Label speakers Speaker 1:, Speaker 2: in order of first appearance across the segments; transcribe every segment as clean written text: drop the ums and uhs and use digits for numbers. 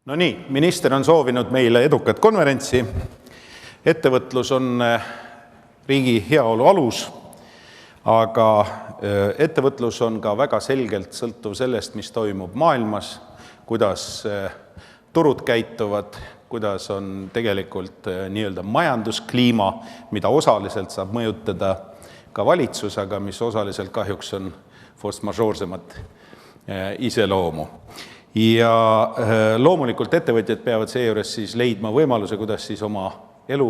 Speaker 1: No nii, minister on soovinud meile edukat konverentsi. Ettevõtlus on riigi heaolu alus, aga ettevõtlus on ka väga selgelt sõltuv sellest, mis toimub maailmas, kuidas turud käituvad, kuidas on tegelikult nii-öelda majanduskliima, mida osaliselt saab mõjutada ka valitsus, aga mis osaliselt kahjuks on force majeure'semat iseloomu. Ja loomulikult ettevõtjad peavad seejuures siis leidma võimaluse, kuidas siis oma elu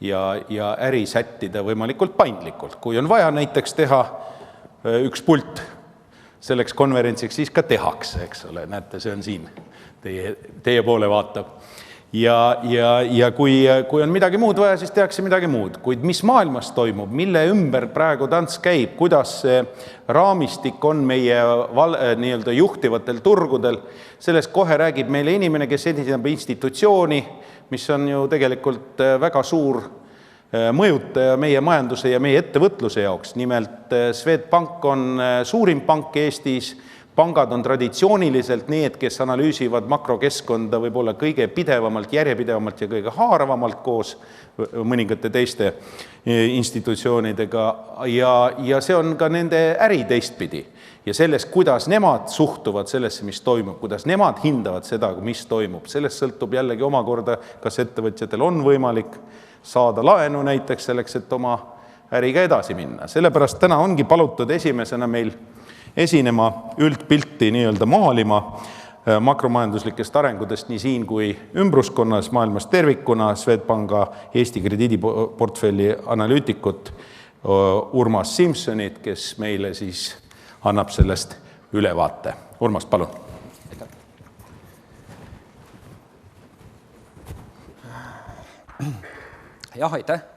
Speaker 1: ja äri sättida võimalikult paindlikult. Kui on vaja näiteks teha üks pult selleks konverentsiks, siis ka tehakse, eks ole. Näete, see on siin, teie poole vaatab. Ja kui on midagi muud vaja, siis tehakse midagi muud. Kuid mis maailmas toimub, mille ümber praegu tants käib, kuidas see raamistik on meie nii-öelda juhtivatel turgudel, sellest kohe räägib meile inimene, kes esindab institutsiooni, mis on ju tegelikult väga suur mõjutaja meie majanduse ja meie ettevõtluse jaoks. Nimelt Swedbank on suurim pank Eestis. Pangad on traditsiooniliselt need, kes analüüsivad makrokeskkonda võib-olla kõige pidevamalt, järjepidevamalt ja kõige haaravamalt koos mõningate teiste institutsioonidega. Ja see on ka nende äri teistpidi. Ja sellest, kuidas nemad suhtuvad sellesse, mis toimub, kuidas nemad hindavad seda, mis toimub. Sellest sõltub jällegi omakorda, kas ettevõtjatel on võimalik saada laenu näiteks selleks, et oma äriga edasi minna. Sellepärast täna ongi palutud esimesena meil esinema üldpilti nii-öelda maalima makromajanduslikest arengudest nii siin kui ümbruskonnas maailmas tervikuna Swedbanka Eesti krediidiportfelli analüütikut Urmas Simsonit, kes meile siis annab sellest ülevaate. Urmas, palun.
Speaker 2: Jah, aitäh.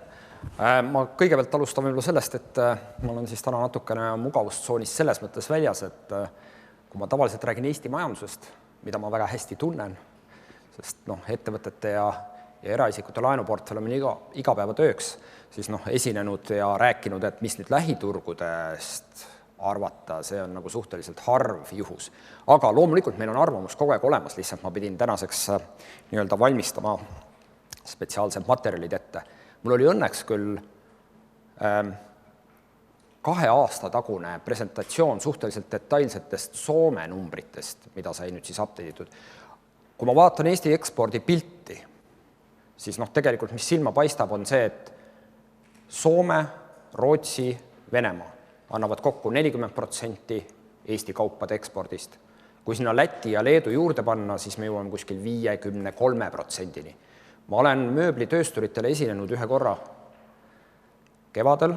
Speaker 2: Ma kõigepealt alustan võib-olla sellest, et ma olen siis täna natukene mugavustsoonis selles mõttes väljas, et kui ma tavaliselt räägin Eesti majandusest, mida ma väga hästi tunnen, sest ettevõtete ja eraisikute laenuportfell on igapäevatööks, siis esinenud ja rääkinud, et mis nüüd lähiturgudest arvata, see on nagu suhteliselt harv juhus. Aga loomulikult meil on arvamus kogu aeg olemas, lihtsalt ma pidin tänaseks nii-öelda valmistama spetsiaalsed materjalid ette. Mul oli õnneks küll 2 aasta tagune presentatsioon suhteliselt detailsetest Soome numbritest, mida sai nüüd siis update'itud. Kui ma vaatan Eesti ekspordi pilti, siis tegelikult mis silma paistab on see, et Soome, Rootsi, Venemaa annavad kokku 40% Eesti kaupade ekspordist. Kui sinna Läti ja Leedu juurde panna, siis me jõuame kuskil 53%-ni. Ma olen mööblitöösturitele esinenud ühe korra kevadel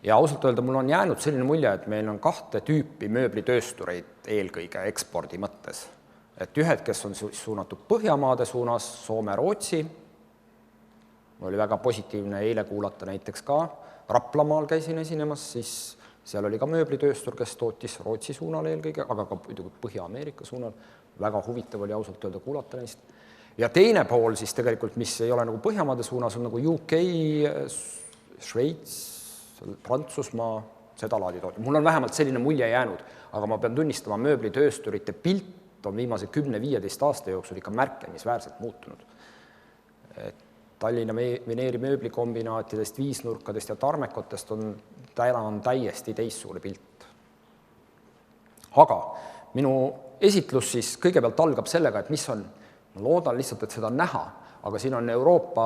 Speaker 2: ja ausalt öelda mul on jäänud selline mulje, et meil on 2 tüüpi mööblitööstureid eelkõige ekspordi mõttes. Et ühed, kes on suunatud Põhjamaade suunas, Soome, Rootsi, oli väga positiivne eile kuulata näiteks ka, Raplamaal käisin esinemas, siis seal oli ka mööblitööstur, kes tootis Rootsi suunal eelkõige, aga ka Põhja-Ameerika suunal. Väga huvitav oli ausalt öelda kuulata neist. Ja teine pool siis tegelikult, mis ei ole nagu Põhjamaade suunas, on nagu UK, Šveits, Prantsusmaa, seda laadi tootja. Mul on vähemalt selline mulje jäänud, aga ma pean tunnistama, mööblitöösturite pilt on viimase 10-15 aasta jooksul ikka märkimisväärselt muutunud. Tallinna Veneeri mööblikombinaatidest, viisnurkadest ja tarmekotest on täiesti teistsugune pilt. Aga minu esitlus siis kõigepealt algab sellega, et mis on. Ma loodan lihtsalt, et seda on näha, aga siin on Euroopa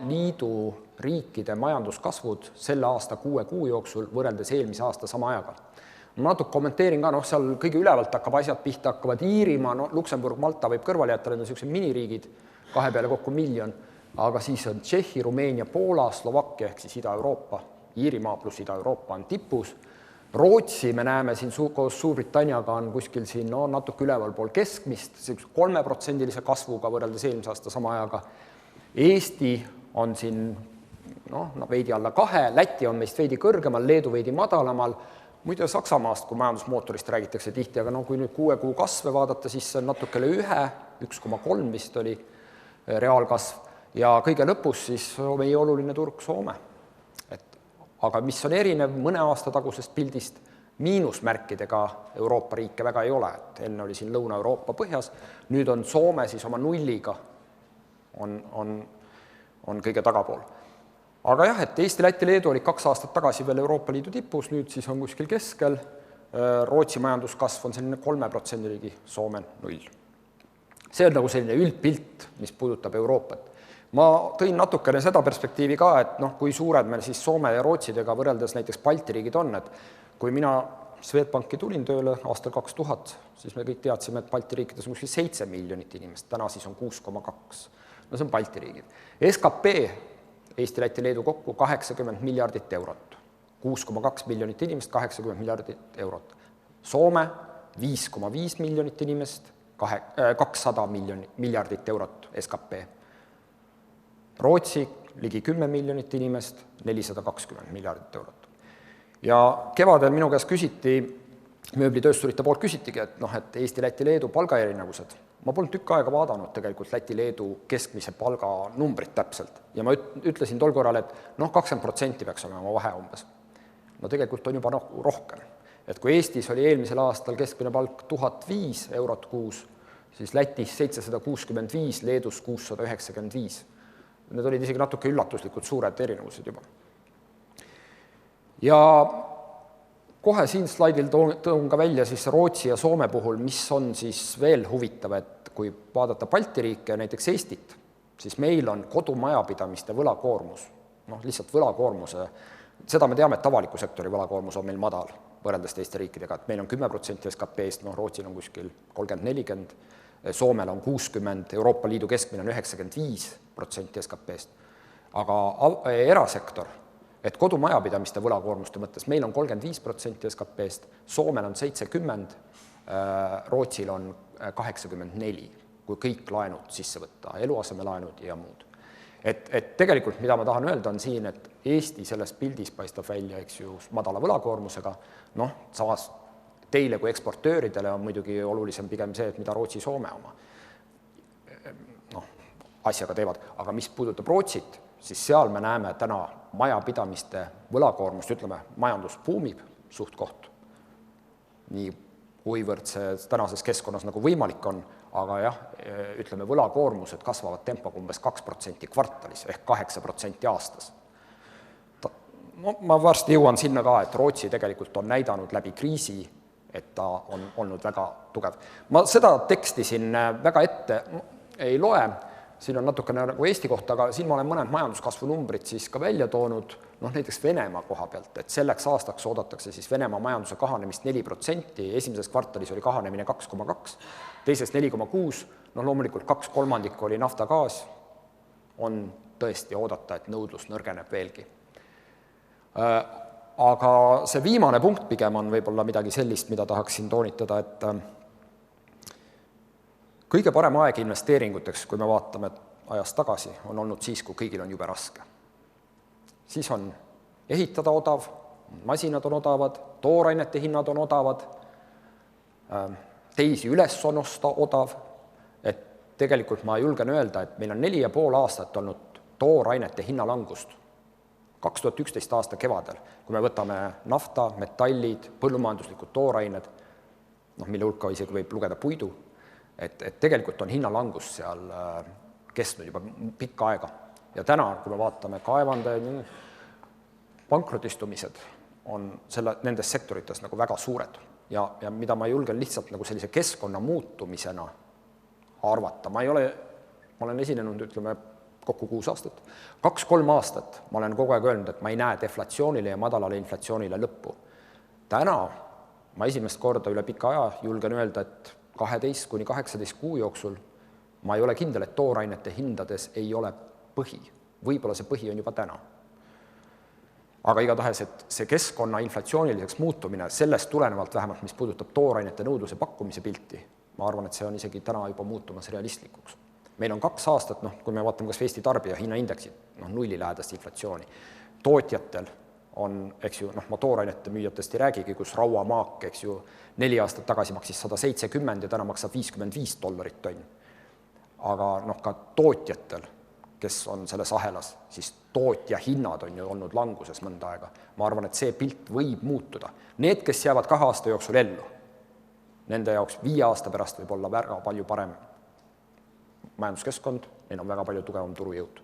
Speaker 2: Liidu riikide majanduskasvud selle aasta 6 kuu jooksul võrreldes eelmise aasta sama ajaga. Ma natuke kommenteerin ka, seal kõige ülevalt asjad pihta hakkavad Iirimaa, Luksemburg, Malta võib kõrvale jätta, need on sellised miniriigid, 2 peale kokku 1 miljon, aga siis on Tšehhi, Rumeenia, Poola, Slovakkia ehk siis Ida-Euroopa, Iirimaa pluss Ida-Euroopa on tipus. Rootsi me näeme siin koos Suurbritanniaga on kuskil siin natuke üleval pool keskmist, 3% kasvuga võrreldes eelmise aasta sama ajaga. Eesti on siin veidi alla 2, Läti on meist veidi kõrgemal, Leedu veidi madalamal. Muide Saksamaast, kui majandusmootorist räägitakse tihti, aga kui nüüd 6 kuu kasve vaadata, siis see on natukele 1,3 vist oli reaalkasv. Ja kõige lõpus siis meie oluline turg Soome. Aga mis on erinev mõne aasta tagusest pildist, miinusmärkidega Euroopa riike väga ei ole, et enne oli siin Lõuna-Euroopa põhjas, nüüd on Soome siis oma nulliga on kõige tagapool. Aga jah, et Eesti, Läti, Leedu oli 2 aastat tagasi veel Euroopa Liidu tipus, nüüd siis on kuskil keskel, Rootsi majanduskasv on selline 3% ligi, Soome 0. See on nagu selline üldpilt, mis puudutab Euroopat. Ma tõin natukene seda perspektiivi ka, et kui suured meil siis Soome ja Rootsidega võrreldes näiteks Balti riigid on, et kui mina Swedbanki tulin tööle aastal 2000, siis me kõik teadsime, et Balti riikides on kuskil 7 miljonit inimest, täna siis on 6,2. No see on Balti riigid. SKP Eesti, Läti, Leedu kokku 80 miljardit eurot. 6,2 miljonit inimest, 80 miljardit eurot. Soome 5,5 miljonit inimest, 200 miljardit eurot SKP. Rootsi ligi 10 miljonit inimest, 420 miljardit eurot. Ja kevadel minu käest küsiti, mööblitöösturite poolt küsitigi, et Eesti, Läti, Leedu palgaerinevused. Ma polnud tükk aega vaadanud tegelikult Läti, Leedu keskmise palga numbrit täpselt. Ja ma ütlesin tol korral, et 20% peaks olema vahe umbes. No tegelikult on juba rohkem. Et kui Eestis oli eelmisel aastal keskmine palk 1005 eurot kuus, siis Lätis 765, Leedus 695. Need olid isegi natuke üllatuslikud suured erinevused juba. Ja kohe siin slaidil toon ka välja siis Rootsi ja Soome puhul, mis on siis veel huvitav, et kui vaadata Balti riike ja näiteks Eestit, siis meil on kodumajapidamiste võlakoormus, lihtsalt võlakoormuse, seda me teame, et avaliku sektori võlakoormus on meil madal võrreldes teiste riikidega, et meil on 10% SKP-st, Rootsil on kuskil 30-40%, Soomel on 60%, Euroopa Liidu keskmine on 95% SKP-st, aga erasektor, et kodumajapidamiste võlakoormuste mõttes meil on 35% SKP-st, Soomel on 70%, Rootsil on 84%, kui kõik laenud sisse võtta, eluasemelaenud ja muud. Et tegelikult, mida ma tahan öelda, on siin, et Eesti selles pildis paistab välja, madala võlakoormusega, samas teile kui eksportööridele on muidugi olulisem pigem see, et mida Rootsi Soome oma asjaga teevad, aga mis puudutab Rootsit, siis seal me näeme täna majapidamiste võlakoormust, ütleme, majandus buumib suht koht, nii kuivõrd see tänases keskkonnas nagu võimalik on, aga jah, ütleme, võlakoormused kasvavad tempoga umbes 2% kvartalis ehk 8% aastas. Ma varsti jõuan sinna ka, et Rootsi tegelikult on näidanud läbi kriisi, et ta on olnud väga tugev. Ma seda teksti siin väga ette ei loe, siin on natukene nagu Eesti kohta, aga siin ma olen mõned majanduskasvu numbrid siis ka välja toonud, näiteks Venemaa koha pealt, et selleks aastaks oodatakse siis Venemaa majanduse kahanemist 4%, esimeses kvartalis oli kahanemine 2,2%, teises 4,6%, loomulikult 2/3 oli naftagaas, on tõesti oodata, et nõudlus nõrgeneb veelgi. Aga see viimane punkt pigem on võib-olla midagi sellist, mida tahaksin toonitada, et kõige parem aeg investeeringuteks, kui me vaatame ajas tagasi, on olnud siis, kui kõigil on jube raske. Siis on ehitada odav, masinad on odavad, toorainete hinnad on odavad, teisi üles on osta odav, et tegelikult ma julgen öelda, et meil on 4,5 aastat olnud toorainete hinnalangust 2011 aasta kevadel, kui me võtame nafta, metallid, põllumajanduslikud toorained, mille hulka isegi võib lugeda puidu, et tegelikult on hinnalangus seal kestnud juba pikka aega. Ja täna, kui me vaatame kaevandajaid, pankrotistumised on nendes sektorites nagu väga suured ja mida ma julgen lihtsalt nagu sellise keskkonna muutumisena arvata. Ma olen esinenud, ütleme, kokku 6 aastat. 2-3 aastat ma olen kogu aeg öelnud, et ma ei näe deflatsioonile ja madalale inflatsioonile lõppu. Täna ma esimest korda üle pika aja julgen öelda, et 12-18 kuu jooksul ma ei ole kindel, et toorainete hindades ei ole põhi. Võib-olla see põhi on juba täna. Aga igatahes, et see keskkonna inflatsiooniliseks muutumine, sellest tulenevalt vähemalt, mis puudutab toorainete nõudluse pakkumise pilti, ma arvan, et see on isegi täna juba muutumas realistlikuks. Meil on 2 aastat, kui me vaatame kas Eesti tarbija hinnaindeksid, nulli lähedast inflatsiooni. Tootjatel on, ma toorainete müüjatest ei räägigi, kus rauamaak, 4 aastat tagasi maksis 170 ja täna maksab $55 tonn. Aga ka tootjatel, kes on selles ahelas, siis tootja hinnad on ju olnud languses mõnda aega. Ma arvan, et see pilt võib muutuda. Need, kes jäävad 2 aasta jooksul ellu, nende jaoks 5 aasta pärast võib olla väga palju parem majanduskeskkond, neil on väga palju tugevam turujõud.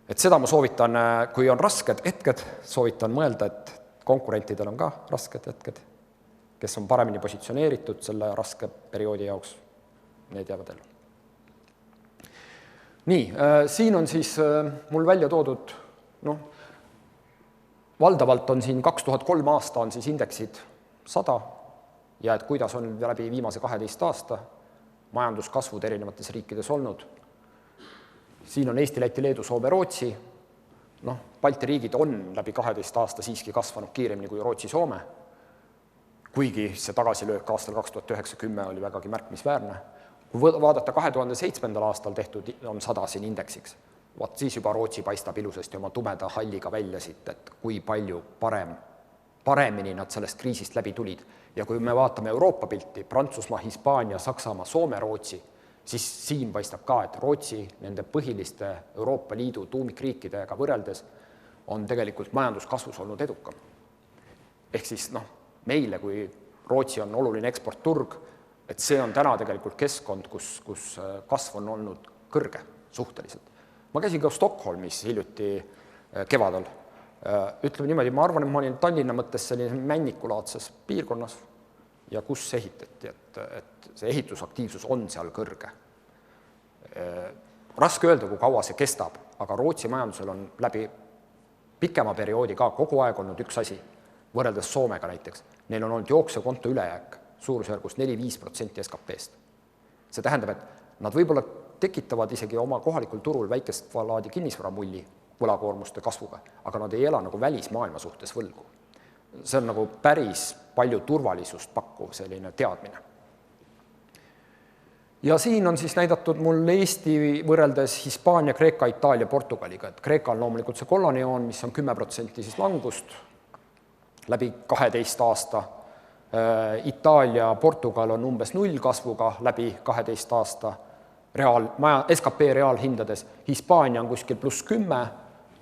Speaker 2: Et seda ma soovitan, kui on rasked hetked, soovitan mõelda, et konkurentidel on ka rasked hetked, kes on paremini positsioneeritud selle raske perioodi jaoks, need jäävad ellu. Nii, siin on siis mul välja toodud, valdavalt on siin 2003 aasta on siis indeksid 100 ja et kuidas on läbi viimase 12 aasta majanduskasvud erinevates riikides olnud. Siin on Eesti, Läti, Leedu, Soome, Rootsi. Balti riigid on läbi 12 aasta siiski kasvanud kiiremini kui Rootsi, Soome, kuigi see tagasilöök aastal 2009-10 oli vägagi märkimisväärne. Kui vaadata 2007. aastal tehtud on 100 siin indeksiks, siis juba Rootsi paistab ilusasti oma tumeda halliga välja siit, et kui palju paremini nad sellest kriisist läbi tulid. Ja kui me vaatame Euroopa pilti, Prantsusmaa, Hispaania, Saksamaa, Soome, Rootsi, siis siin paistab ka, et Rootsi nende põhiliste Euroopa Liidu tuumikriikidega võrreldes on tegelikult majanduskasvus olnud edukam. Ehk siis meile, kui Rootsi on oluline eksportturg, et see on täna tegelikult keskkond, kus kasv on olnud kõrge suhteliselt. Ma käisin ka Stockholmis hiljuti kevadel. Ütleme niimoodi, ma arvan, et ma olin Tallinna mõttes selline männikulaadses piirkonnas ja kus ehitati, et see ehitusaktiivsus on seal kõrge. Raske öelda, kui kaua see kestab, aga Rootsi majandusel on läbi pikema perioodi ka kogu aeg olnud üks asi, võrreldes Soomega näiteks. Neil on olnud jooksekonto ülejääk suurusjärgus 4-5% SKP-st. See tähendab, et nad võib-olla tekitavad isegi oma kohalikul turul väikest laadi kinnisvaramulli võlakoormuste kasvuga, aga nad ei ela nagu välismaailma suhtes võlgu. See on nagu päris palju turvalisust pakkuv selline teadmine. Ja siin on siis näidatud mul Eesti võrreldes Hispaania, Kreeka, Itaalia, Portugaliga. Et Kreeka on loomulikult see kollane joon, mis on 10% siis langust läbi 12 aasta. Itaalia, Portugal on umbes 0 kasvuga läbi 12 aasta SKP reaalhindades. Hispaania on kuskil +10,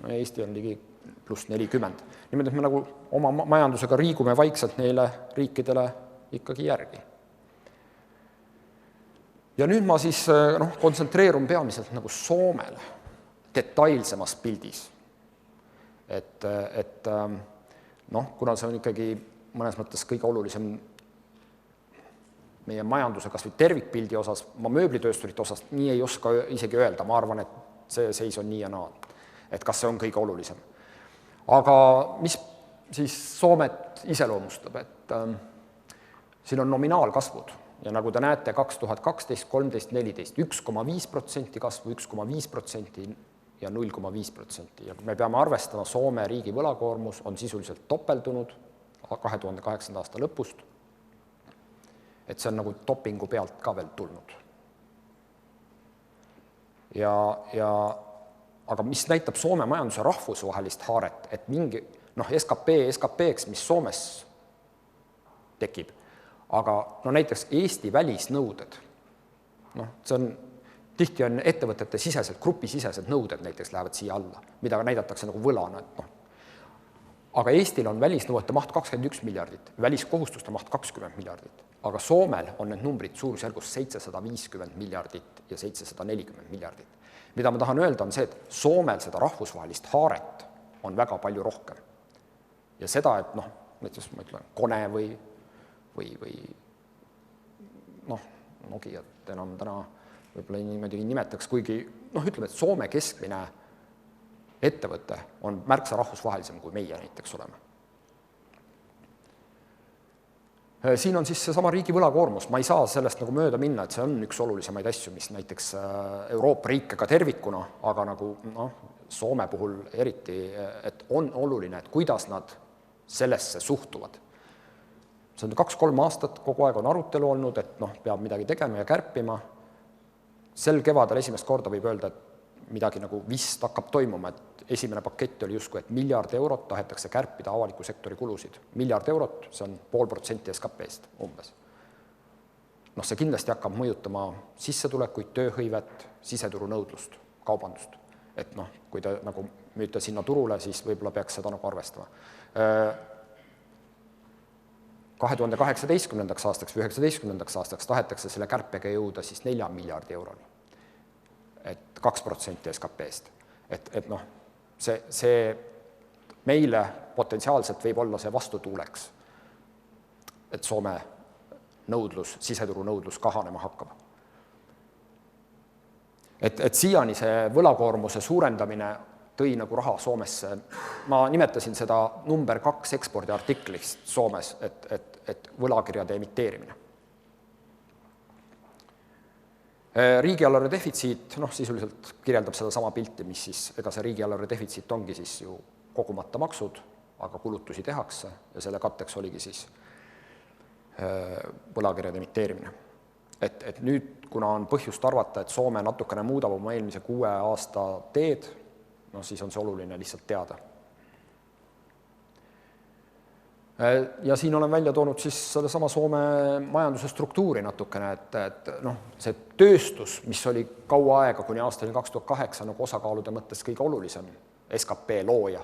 Speaker 2: Eesti on ligi +40. Niimoodi, et me nagu oma majandusega riigume vaikselt neile riikidele ikkagi järgi. Ja nüüd ma siis kontsentreerun peamiselt nagu Soomele detailsemas pildis. Kuna see on ikkagi mõnes mõttes kõige olulisem meie majanduse kas või tervikpildi osas, ma mööblitöösturite osas nii ei oska isegi öelda, ma arvan, et see seis on nii ja naa, et kas see on kõige olulisem. Aga mis siis Soomet iseloomustab, et siin on nominaalkasvud ja nagu te näete 2012, 13, 14, 1,5% kasvu, 1,5% ja 0,5%. Ja me peame arvestama, Soome riigi võlakoormus on sisuliselt topeldunud 2008. aasta lõpust, et see on nagu dopingu pealt ka veel tulnud. Aga mis näitab Soome majanduse rahvusvahelist haaret, et mingi SKP-ks, mis Soomes tekib, aga näiteks Eesti välisnõuded, see on, tihti on ettevõtete sisesed, grupisisesed nõuded näiteks lähevad siia alla, mida näidatakse nagu võlana, aga Eestil on välisnõuete maht 21 miljardit, väliskohustuste maht 20 miljardit, aga Soomel on need numbrid suurusjärgus 750 miljardit ja 740 miljardit. Mida ma tahan öelda on see, et Soomel seda rahvusvahelist haaret on väga palju rohkem. Ja seda, et näiteks ma ütlen, Kone või Nokiat enam täna võib-olla niimoodi nimetaks, kuigi ütleme, et Soome keskmine ettevõte on märksa rahvusvahelisem kui meie näiteks oleme. Siin on siis seesama riigi võlakoormus, ma ei saa sellest nagu mööda minna, et see on üks olulisemaid asju, mis näiteks Euroopa riike ka tervikuna, aga nagu Soome puhul eriti, et on oluline, et kuidas nad sellesse suhtuvad. See on 2-3 aastat, kogu aeg on arutelu olnud, et peab midagi tegema ja kärpima. Sel kevadel esimest korda võib öelda, et midagi nagu vist hakkab toimuma, et esimene pakett oli justkui, et 1 miljard eurot tahetakse kärpida avaliku sektori kulusid. 1 miljard eurot, see on 0,5% SKP-st umbes. See kindlasti hakkab mõjutama sissetulekuid, tööhõivet, siseturu nõudlust, kaubandust. et noh, kui te nagu müüte sinna turule, siis võib-olla peaks seda nagu arvestama. 2018. aastaks või 19. aastaks tahetakse selle kärpega jõuda siis 4 miljardi euroni. Et 2% SKP-st. Et noh, see meile potentsiaalselt võib olla see vastutuuleks, et Soome nõudlus, siseturu nõudlus kahanema hakkab. Et siiani see võlakoormuse suurendamine tõi nagu raha Soomesse. Ma nimetasin seda number 2 ekspordiartiklist Soomes, et võlakirjade emiteerimine. Riigieelarve defitsiit, noh, sisuliselt kirjeldab seda sama pilti, mis siis, ega see riigieelarve defitsiit ongi siis ju kogumata maksud, aga kulutusi tehakse ja selle katteks oligi siis võlakirjade emiteerimine. Et nüüd, kuna on põhjust arvata, et Soome natukene muudab oma eelmise 6 aasta teed, no siis on see oluline lihtsalt teada. Ja siin olen välja toonud siis selle sama Soome majanduse struktuuri natukene, et noh, see tööstus, mis oli kaua aega kuni aastani 2008 nagu osakaalude mõttes kõige olulisem SKP looja,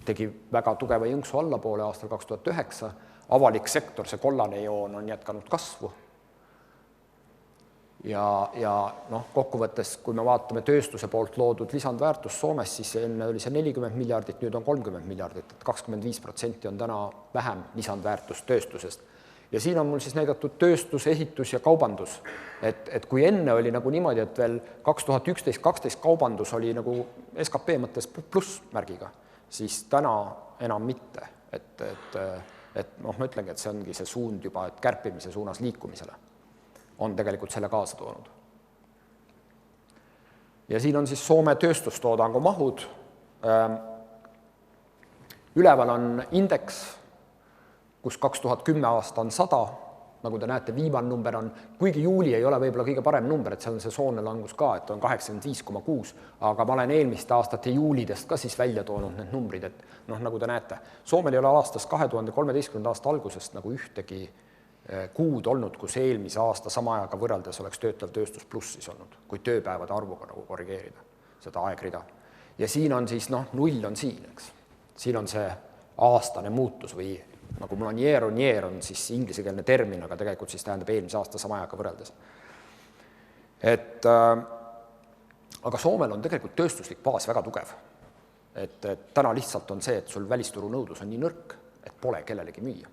Speaker 2: tegi väga tugeva jõnksu allapoole aastal 2009, avalik sektor, see kollane joon on jätkanud kasvu. Ja noh, kokkuvõttes, kui me vaatame tööstuse poolt loodud lisandväärtus Soomes, siis enne oli see 40 miljardit, nüüd on 30 miljardit, et 25% on täna vähem lisandväärtust tööstusest. Ja siin on mul siis näidatud tööstus, ehitus ja kaubandus. Et kui enne oli nagu niimoodi, et veel 2011-2012 kaubandus oli nagu SKP mõttes plussmärgiga, siis täna enam mitte. Et noh, ma ütlengi, et see ongi see suund juba, et kärpimise suunas liikumisele on tegelikult selle kaasa toonud. Ja siin on siis Soome tööstustoodangu mahud. Üleval on indeks, kus 2010 aasta on 100, nagu te näete, viimane number on, kuigi juuli ei ole võib-olla kõige parem number, et seal on see soonne langus ka, et on 85,6, aga ma olen eelmiste aastate juulidest ka siis välja toonud need numbrid, et noh, nagu te näete, Soomel ei ole aastast 2013. aasta algusest nagu ühtegi kuud olnud, kus eelmise aasta sama ajaga võrreldes oleks töötav tööstus plussis olnud, kui tööpäevade arvuga nagu korrigeerida seda aegrida. Ja siin on siis, noh, 0 on siin, eks. Siin on see aastane muutus või nagu mul on year on siis ingliskeelne termin, aga tegelikult siis tähendab eelmise aasta sama ajaga võrreldes. Aga Soomel on tegelikult tööstuslik baas väga tugev. Et täna lihtsalt on see, et sul välisturu nõudlus on nii nõrk, et pole kellelegi müüa.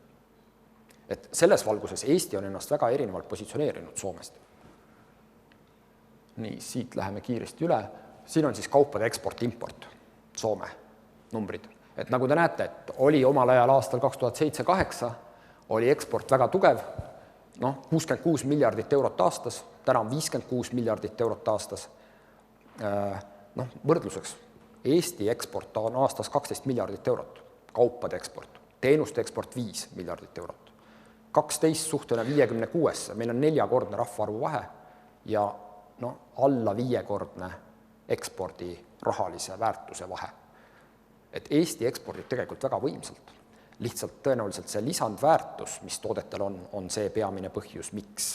Speaker 2: Et selles valguses Eesti on ennast väga erinevalt positsioneerinud Soomest. Nii, siit läheme kiiresti üle. Siin on siis kaupade eksport-import, Soome numbrid. Et nagu te näete, et oli omal ajal aastal 2007-2008, oli eksport väga tugev, noh, 66 miljardit eurot aastas, täna on 56 miljardit eurot aastas. Noh, võrdluseks, Eesti eksport on aastas 12 miljardit eurot, kaupade eksport, teenuste eksport 5 miljardit eurot. 12 suhtena 56, meil on 4-kordne rahvaarvu vahe ja no, alla 5-kordne ekspordi rahalise väärtuse vahe. Et Eesti ekspordib tegelikult väga võimsalt. Lihtsalt tõenäoliselt see lisandväärtus, mis toodetel on see peamine põhjus, miks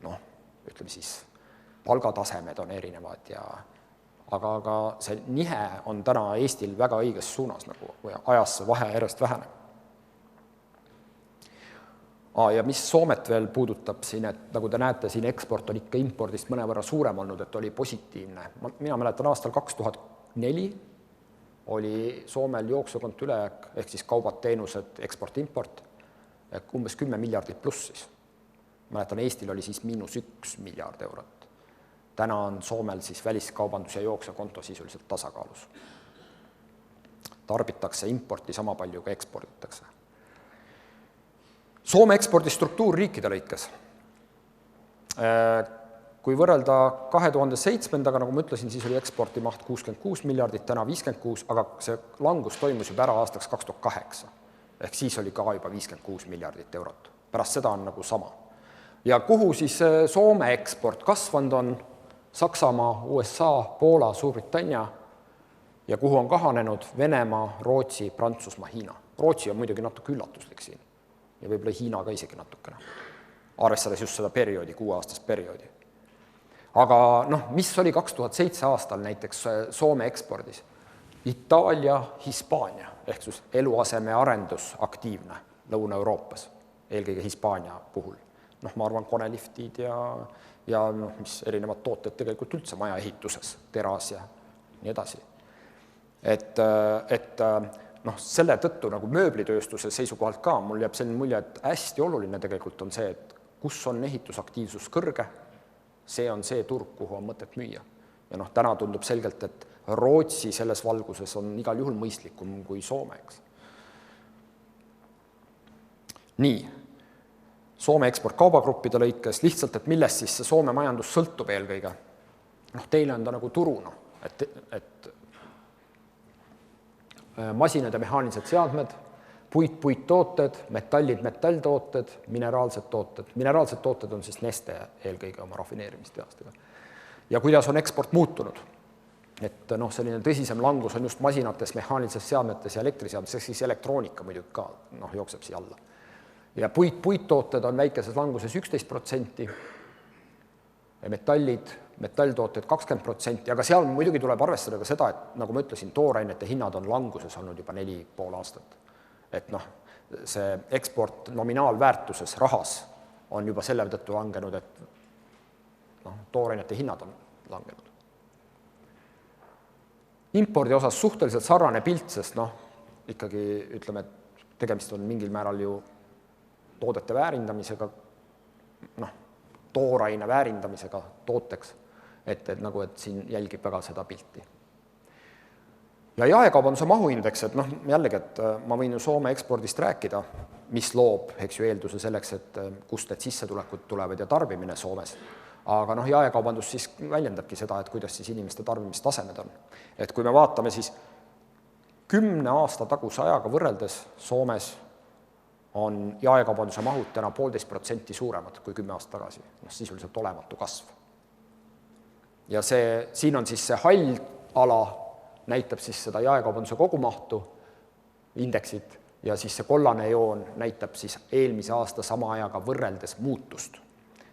Speaker 2: noh, ütleme siis, palgatasemed on erinevad aga see nihe on täna Eestil väga õiges suunas, nagu ajas vahe järjest väheneb. Ja mis Soomet veel puudutab siin, et nagu te näete, siin eksport on ikka impordist mõnevõrra suurem olnud, et oli positiivne. Mina mäletan aastal 2004 oli Soomel jooksukont ülejääk, ehk siis kaubad, teenused, eksport-import, umbes 10 miljardit plussis. Mäletan, Eestil oli siis -1 miljard eurot. Täna on Soomel siis väliskaubandus ja jooksukonto sisuliselt tasakaalus. Tarbitakse importi sama palju, kui eksporditakse. Soome ekspordistruktuur riikide lõikes. Kui võrrelda 2007-ndaga, nagu ma ütlesin, siis oli eksporti maht 66 miljardit, täna 56, aga see langus toimus juba ära aastaks 2008. Ehk siis oli ka juba 56 miljardit eurot. Pärast seda on nagu sama. Ja kuhu siis Soome eksport kasvanud on? Saksamaa, USA, Poola, Suurbritannia ja kuhu on kahanenud Venemaa, Rootsi, Prantsusmaa, Hiina. Rootsi on muidugi natuke üllatuslik siin ja võib-olla Hiina ka isegi natukene, arvestades just seda perioodi, 6-aastast perioodi. Aga mis oli 2007 aastal näiteks Soome ekspordis? Itaalia, Hispaania, ehk siis eluaseme arendus aktiivne Lõuna-Euroopas, eelkõige Hispaania puhul. Ma arvan, koneliftid ja mis erinevad tooted tegelikult üldse maja ehituses, teras ja nii edasi. Et selle tõttu nagu mööblitööstuse seisukohalt ka mul jääb selline mulje, et hästi oluline tegelikult on see, et kus on ehitusaktiivsus kõrge, see on see turg, kuhu on mõtet müüa. Ja täna tundub selgelt, et Rootsi selles valguses on igal juhul mõistlikum kui Soome, eks. Nii, Soome eksport kaubagruppide lõikes, lihtsalt, et millest siis see Soome majandus sõltub eelkõige. Teile on ta nagu turuna, et masinad ja mehaanilised seadmed, puittooted, metalltooted, mineraalsed tooted. Mineraalsed tooted on siis Neste eelkõige oma rafineerimistehastega. Ja kuidas on eksport muutunud? Et selline tõsisem langus on just masinates, mehaanilises seadmetes ja elektriseadmetes, siis elektroonika muidugi ka jookseb siia alla. Ja puittooted on väikeses languses 11%, metalltooted 20%, aga seal muidugi tuleb arvestada ka seda, et nagu ma ütlesin, toorainete hinnad on languses olnud juba 4,5 aastat. Et see eksport nominaalväärtuses rahas on juba selle tõttu langenud, et toorainete hinnad on langenud. Impordi osas suhteliselt sarnane pilt, sest ikkagi ütleme, et tegemist on mingil määral ju toodete väärindamisega, tooraine väärindamisega tooteks, et siin jälgib väga seda pilti. Ja jaekaubanduse mahuindeks, et jällegi, et ma võin ju Soome ekspordist rääkida, mis loob eelduse selleks, et kust need sissetulekud tulevad ja tarbimine Soomes. Aga jaekaubandus siis väljendabki seda, et kuidas siis inimeste tarbimistasemed on. Et kui me vaatame siis 10 aasta taguse ajaga võrreldes Soomes on jaekaubanduse mahud täna 1,5% suuremad kui 10 aastat tagasi. Sisuliselt olematu kasv. Ja siin on siis see hall ala näitab siis seda jaekaubanduse kogumahtu, indeksit, ja siis see kollane joon näitab siis eelmise aasta sama ajaga võrreldes muutust.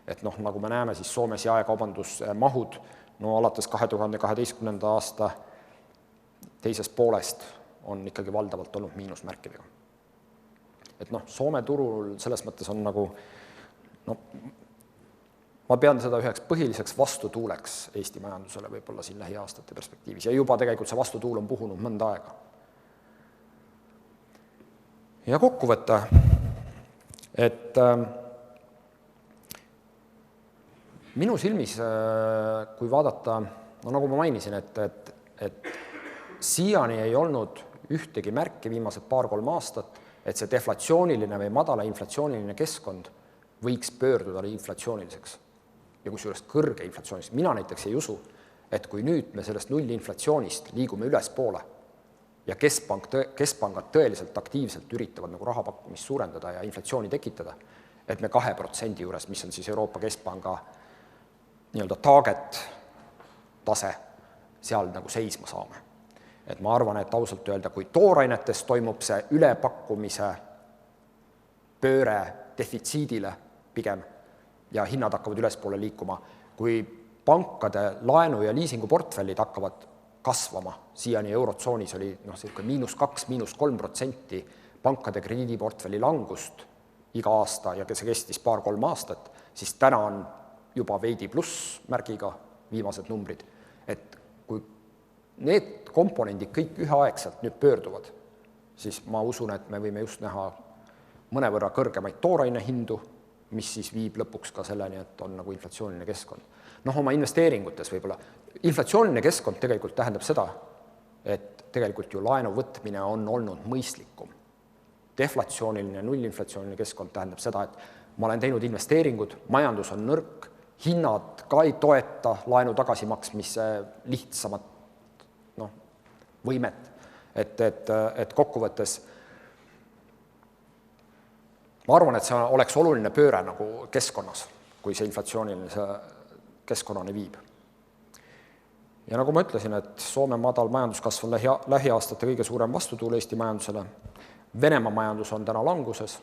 Speaker 2: Et nagu me näeme, siis Soomes jaekaubandusmahud alates 2012. aasta teisest poolest on ikkagi valdavalt olnud miinusmärkidega. Et Soome turul selles mõttes on ma pean seda üheks põhiliseks vastutuuleks Eesti majandusele võib-olla siin lähiaastate perspektiivis ja juba tegelikult see vastutuul on puhunud mõnda aega. Ja kokkuvõte, et minu silmis, kui vaadata, nagu ma mainisin, et siiani ei olnud ühtegi märki viimased 2-3 aastat, et see deflatsiooniline või madala inflatsiooniline keskkond võiks pöörduda inflatsiooniliseks ja kusjuures kõrge inflatsiooniliseks. Mina näiteks ei usu, et kui nüüd me sellest nullinflatsioonist liigume ülespoole ja keskpangad tõeliselt aktiivselt üritavad nagu rahapakkumist suurendada ja inflatsiooni tekitada, et me 2% juures, mis on siis Euroopa Keskpanga target tase, seal nagu seisma saame. Et ma arvan, et ausalt öelda, kui toorainetes toimub see ülepakkumise pööre defitsiidile pigem ja hinnad hakkavad ülespoole liikuma, kui pankade laenu- ja liisinguportfellid hakkavad kasvama, siiani eurotsoonis oli -2, -3% pankade krediidiportfelli langust iga aasta ja see kestis 2-3 aastat, siis täna on juba veidi plussmärgiga viimased numbrid, et kui need komponendid kõik üheaegselt nüüd pöörduvad, siis ma usun, et me võime just näha mõnevõrra kõrgemaid tooraine hindu, mis siis viib lõpuks ka selleni, et on nagu inflatsiooniline keskkond. Oma investeeringutes võib-olla. Inflatsiooniline keskkond tegelikult tähendab seda, et tegelikult ju laenu võtmine on olnud mõistlikum. Deflatsiooniline, nullinflatsiooniline keskkond tähendab seda, et ma olen teinud investeeringud, majandus on nõrk, hinnad ka ei toeta laenu tagasimaksmise lihtsamat võimet, et kokkuvõttes ma arvan, et see oleks oluline pööre nagu keskkonnas, kui see inflatsiooniline keskkonnani viib. Ja nagu ma ütlesin, et Soome madal majanduskasv on lähiaastate kõige suurem vastutuul Eesti majandusele. Venemaa majandus on täna languses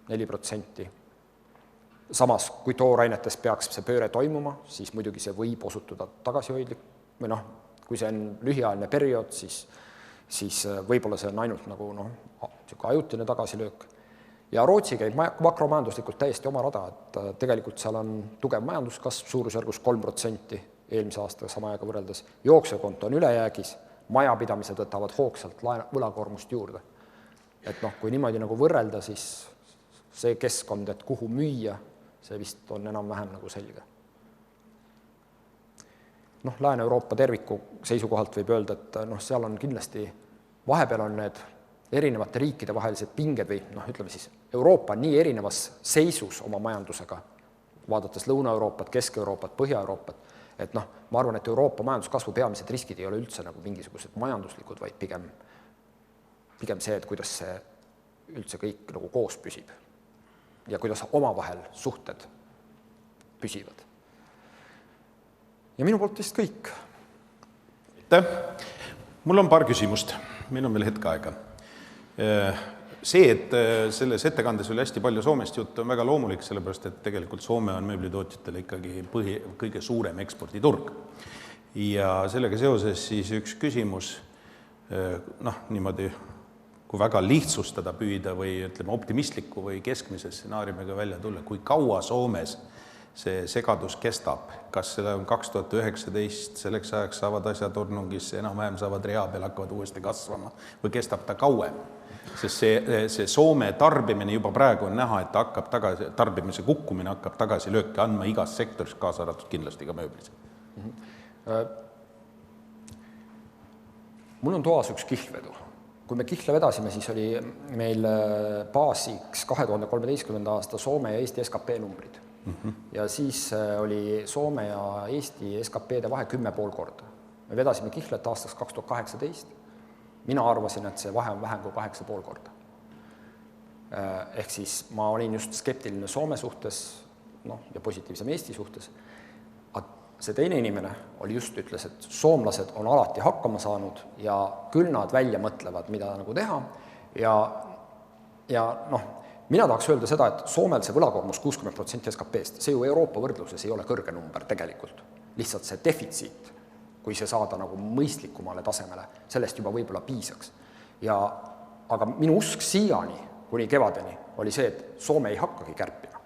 Speaker 2: 4%. Samas, kui toorainetes peaks see pööre toimuma, siis muidugi see võib osutuda tagasihoidlik või noh, kui see on lühiajaline periood, siis võib-olla see on ainult nagu ajutine tagasilöök. Ja Rootsi käib makromajanduslikult täiesti oma rada, et tegelikult seal on tugev majanduskasv, suurusjärgus 3% eelmise aasta sama ajaga võrreldes, jooksevkonto on ülejäägis, majapidamised võtavad hoogsalt võlakoormust juurde. Et noh, kui niimoodi nagu võrrelda, siis see keskkond, et kuhu müüa, see vist on enam-vähem nagu selge. Noh, Lääne-Euroopa terviku seisukohalt võib öelda, et seal on kindlasti, vahepeal on need erinevate riikide vahelised pinged või ütleme siis, Euroopa on nii erinevas seisus oma majandusega, vaadates Lõuna-Euroopat, Kesk-Euroopat, Põhja-Euroopat, et ma arvan, et Euroopa majanduskasvu peamised riskid ei ole üldse nagu mingisugused majanduslikud, vaid pigem see, et kuidas see üldse kõik nagu koos püsib ja kuidas omavahel suhted püsivad. Ja minu poolt vist kõik.
Speaker 1: Aitäh! Mul on paar küsimust, meil on veel hetk aega. See, et selles ettekandes oli hästi palju Soomest juttu, on väga loomulik, sellepärast, et tegelikult Soome on mööblitootjatele ikkagi kõige suurem eksporditurg. Ja sellega seoses siis üks küsimus, niimoodi, kui väga lihtsustada püüda või ütleme optimistliku või keskmise stsenaariumiga välja tulla, kui kaua Soomes see segadus kestab, kas seda on 2019, selleks ajaks saavad asjad Ornungisse, enam-vähem saavad rea peal, hakkavad uuesti kasvama või kestab ta kauem? Sest see Soome tarbimine juba praegu on näha, et hakkab tagasi, tarbimise kukkumine hakkab tagasi lööke andma igas sektoris, kaasa arvatud kindlasti ka mööblis.
Speaker 2: Mul on toas üks kihlvedu. Kui me kihle vedasime, siis oli meil baasiks 2013. aasta Soome ja Eesti SKP numbrid. Ja siis oli Soome ja Eesti SKP-de vahe 10,5 korda. Me vedasime kihlet aastaks 2018. Mina arvasin, et see vahe on vähem kui 8,5 korda. Ehk siis ma olin just skeptiline Soome suhtes ja positiivsem Eesti suhtes. See teine inimene oli just ütles, et soomlased on alati hakkama saanud ja küll nad välja mõtlevad, mida nagu teha. Ja mina tahaks öelda seda, et Soomel see võlakoormus 60% SKP-st, see ju Euroopa võrdluses ei ole kõrge number tegelikult. Lihtsalt see defitsiit, kui see saada nagu mõistlikumale tasemele, sellest juba võib-olla piisaks. Aga minu usk siiani, kuni kevadeni, oli see, et Soome ei hakkagi kärpima.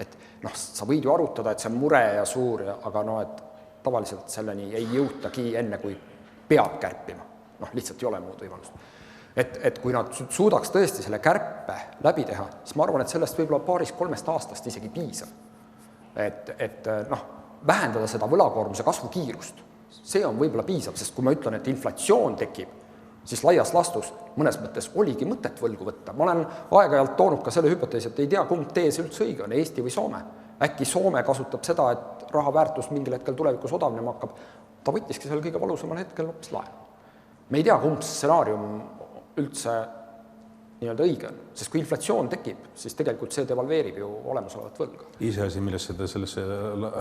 Speaker 2: Et sa võid ju arutada, et see on mure ja suur, aga et tavaliselt selleni ei jõutagi enne, kui peab kärpima. Lihtsalt ei ole muud võimalust. Et kui nad suudaks tõesti selle kärpe läbi teha, siis ma arvan, et sellest võib-olla 2-3 aastast isegi piisab. Et vähendada seda võlakoormuse kasvu kiirust. See on võib-olla piisav, sest kui ma ütlen, et inflatsioon tekib, siis laias lastus mõnes mõttes oligi mõtet võlgu võtta. Ma olen aeg-ajalt toonud ka selle hüpoteesi, et ei tea, kumb tees üldse õige on, Eesti või Soome. Äkki Soome kasutab seda, et raha väärtus mingil hetkel tulevikus odavnema hakkab. Ta võttiski seal kõige valusamal hetkel hoopis laenu. Me ei tea, kumb stsenaarium üldse nii-öelda õige on, sest kui inflatsioon tekib, siis tegelikult see devalveerib ju olemasolevat võlga.
Speaker 1: Iseasi, millest seda sellesse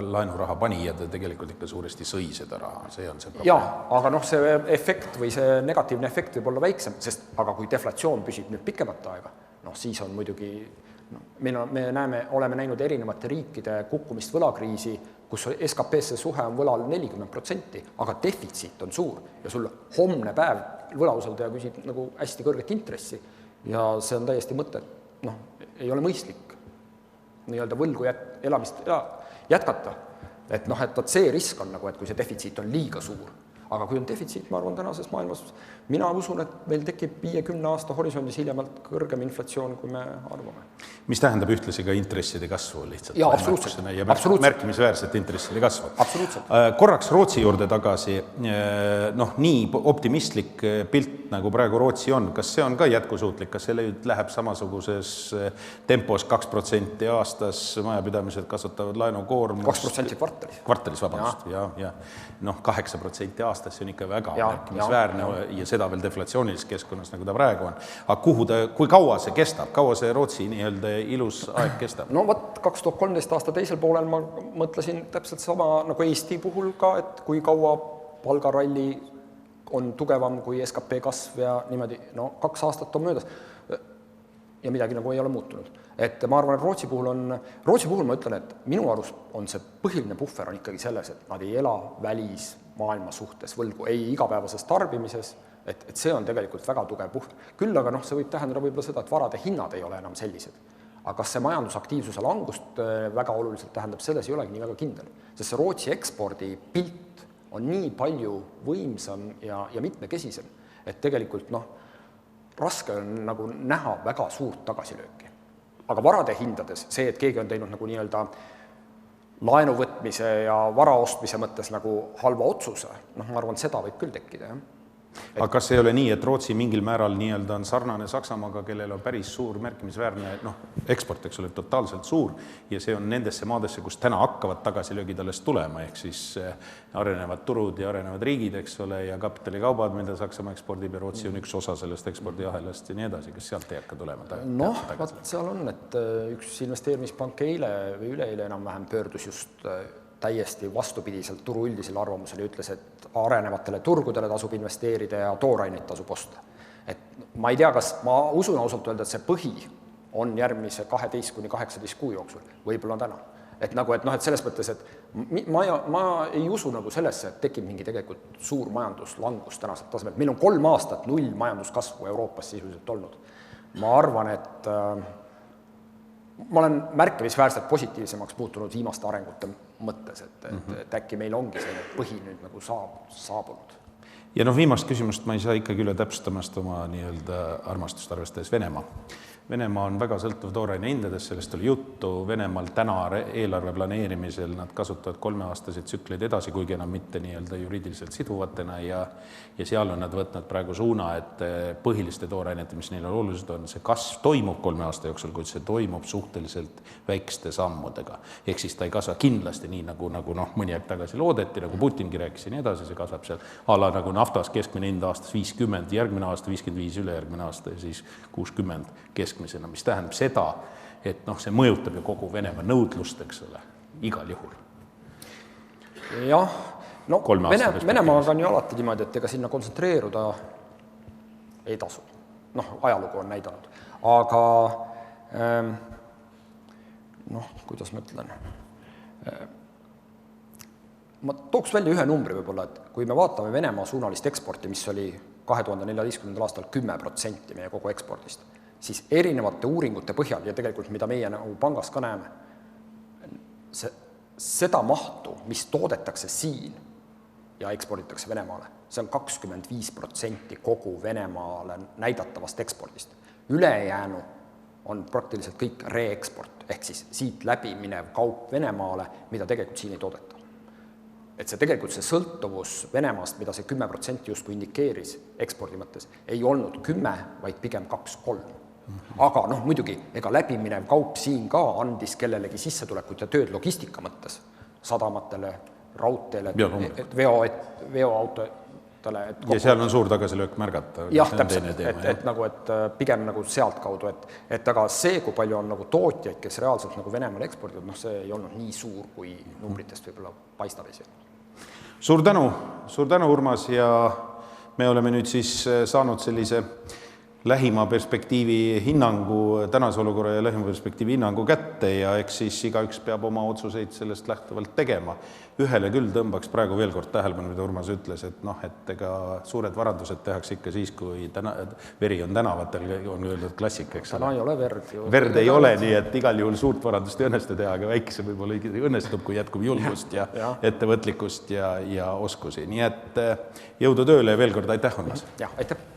Speaker 1: laenuraha pani ja ta tegelikult ikka suuresti sõi seda raha, see on see probleem.
Speaker 2: Jaa, aga see efekt või see negatiivne efekt võib olla väiksem, sest aga kui deflatsioon püsib nüüd pikemat aega, siis on muidugi, oleme näinud erinevate riikide kukkumist võlakriisi, kus SKP-sse suhe on võlal 40%, aga defitsiit on suur ja sul homne päev võlausaldaja küsib nagu hästi kõrget intressi ja see on täiesti mõte, ei ole mõistlik nii-öelda võlgu elamist jätkata. Et see risk on nagu, et kui see defitsiit on liiga suur. Aga kui on defitsiit, ma arvan, tänases maailmas, mina usun, et meil tekib 50 aasta horisondis hiljemalt kõrgem inflatsioon, kui me arvame.
Speaker 1: Mis tähendab ühtlasi ka intresside kasvu lihtsalt?
Speaker 2: Jaa, absoluutselt.
Speaker 1: Ja märkimisväärselt intresside kasvu.
Speaker 2: Absoluutselt.
Speaker 1: Korraks Rootsi juurde tagasi, nii optimistlik pilt, nagu praegu Rootsi on, kas see on ka jätkusuutlik, kas selle läheb samasuguses tempos 2% aastas, majapidamised kasutavad laenukoormust?
Speaker 2: 2% kvartalis.
Speaker 1: Kvartalis, vabandust, ja 8% aastas, see on ikka väga märkimisväärne ja seda veel deflatsioonilises keskkonnas, nagu ta praegu on. Aga kui kaua see kestab? Kaua see Rootsi nii-öelda ilus aeg kestab?
Speaker 2: 2013 aasta teisel poolel ma mõtlesin täpselt sama nagu Eesti puhul ka, et kui kaua palgaralli on tugevam kui SKP kasv ja niimoodi, 2 aastat on möödas. ja midagi nagu ei ole muutunud. Et ma arvan, et Rootsi puhul ma ütlen, et minu arust on see põhiline puhver on ikkagi selles, et nad ei ela välismaailma suhtes võlgu, ei igapäevases tarbimises, et see on tegelikult väga tugev puhver. Küll aga see võib tähendada võib-olla seda, et varade hinnad ei ole enam sellised. Aga kas see majandusaktiivsuse langust väga oluliselt tähendab, selles ei olegi nii väga kindel. Sest see Rootsi ekspordi pilt on nii palju võimsam ja mitmekesisem, et tegelikult raske on nagu näha väga suurt tagasilööki. Aga varade hindades see, et keegi on teinud nagu nii-öelda laenuvõtmise ja vara ostmise mõttes nagu halva otsuse, ma arvan, seda võib küll tekkida, jah.
Speaker 1: Aga kas ei ole nii, et Rootsi mingil määral nii-öelda on sarnane Saksamaaga, kellel on päris suur märkimisväärne eksport, eks ole, totaalselt suur, ja see on nendesse maadesse, kus täna hakkavad tagasilöögid alles tulema, ehk siis arenevad turud ja arenevad riigid, eks ole, ja kapitalikaubad, mida Saksamaa ekspordib ja Rootsi on üks osa sellest ekspordiahelast ja nii edasi, kas sealt ei hakka tulema?
Speaker 2: Vaat seal on, et üks investeerimispank eile või üleeile enam-vähem pöördus just täiesti vastupidiselt turu üldisele arvamusele ja ütles, et arenevatele turgudele tasub investeerida ja tooraineid tasub osta. Et ma ei tea, ma usun ausalt öelda, et see põhi on järgmise 12–18 kuu jooksul, võib-olla täna. Et selles mõttes, et ma ei usu nagu sellesse, et tekib mingi tegelikult suur majanduslangus tänaselt tasemelt. Meil on 3 aastat 0 majanduskasvu Euroopas sisuliselt olnud. Ma arvan, et ma olen märkimisväärselt positiivsemaks muutunud viimaste arengute mõttes, et äkki meil ongi see põhi nüüd nagu saabunud.
Speaker 1: Ja viimast küsimust ma ei saa ikkagi üle täpsustamast oma nii-öelda armastust arvestades Venemaa. Venemaa on väga sõltuv tooraine hindades, sellest oli juttu. Venemaal täna eelarve planeerimisel nad kasutavad 3-aastaseid tsükleid edasi, kuigi enam mitte nii-öelda juriidiliselt siduvatena ja seal on nad võtnud praegu suuna, et põhiliste toorainete, mis neil olulised on, see kasv toimub 3 aasta jooksul, kuid see toimub suhteliselt väikeste sammudega. Ehk siis ta ei kasva kindlasti nii, nagu mõni aeg tagasi loodeti, nagu Putingi rääkis ja nii edasi, see kasvab seal ala nagu naftas keskmine hind aastas 50, järgmine aasta 55, ülejärgmine aasta ja siis 60 keskmisena, mis tähendab seda, et see mõjutab ju kogu Venemaa nõudlust, eks ole, igal juhul.
Speaker 2: Jah, Venemaaga on ju alati niimoodi, et ega sinna kontsentreeruda ei tasu. Ajalugu on näidanud. Aga, kuidas ma ütlen, ma tooks välja ühe numbri võib-olla, et kui me vaatame Venemaa suunalist eksporti, mis oli 2014. aastal 10% meie kogu ekspordist, siis erinevate uuringute põhjal ja tegelikult, mida meie nagu pangas ka näeme, seda mahtu, mis toodetakse siin ja eksporditakse Venemaale, see on 25% kogu Venemaale näidatavast ekspordist. Ülejäänu on praktiliselt kõik reeksport, ehk siis siit läbi minev kaup Venemaale, mida tegelikult siin ei toodeta. Et see tegelikult see sõltuvus Venemaast, mida see 10% justkui indikeeris ekspordi mõttes, ei olnud 10, vaid pigem 2-3. Aga muidugi, ega läbiminev kaup siin ka andis kellelegi sissetulekut ja tööd logistika mõttes, sadamatele, raudteele, veoautodele.
Speaker 1: Ja seal on suur tagasilöök märgata.
Speaker 2: Jah, täpselt, et pigem sealt kaudu, et aga see, kui palju on tootjaid, kes reaalselt Venemaal ekspordivad, see ei olnud nii suur, kui numbritest võib-olla paistab esi.
Speaker 1: Suur tänu, Urmas, ja me oleme nüüd siis saanud sellise lähima perspektiivi hinnangu, tänase olukorra ja lähima perspektiivi hinnangu kätte ja eks siis igaüks peab oma otsuseid sellest lähtuvalt tegema. Ühele küll tõmbaks praegu veel kord tähelepanu, mida Urmas ütles, et ega suured varandused tehakse ikka siis, kui veri on tänavatel, on öeldud klassika, eks ole.
Speaker 2: Täna ei ole verd.
Speaker 1: Verd ei ole, nii et igal juhul suurt varandust ei õnnestu teha, aga väikese võib-olla õnnestub, kui jätkub julgust ja ettevõtlikkust ja oskusi. Nii et jõudu tööle ja veel kord aitäh, Urmas.
Speaker 2: Jah, aitäh.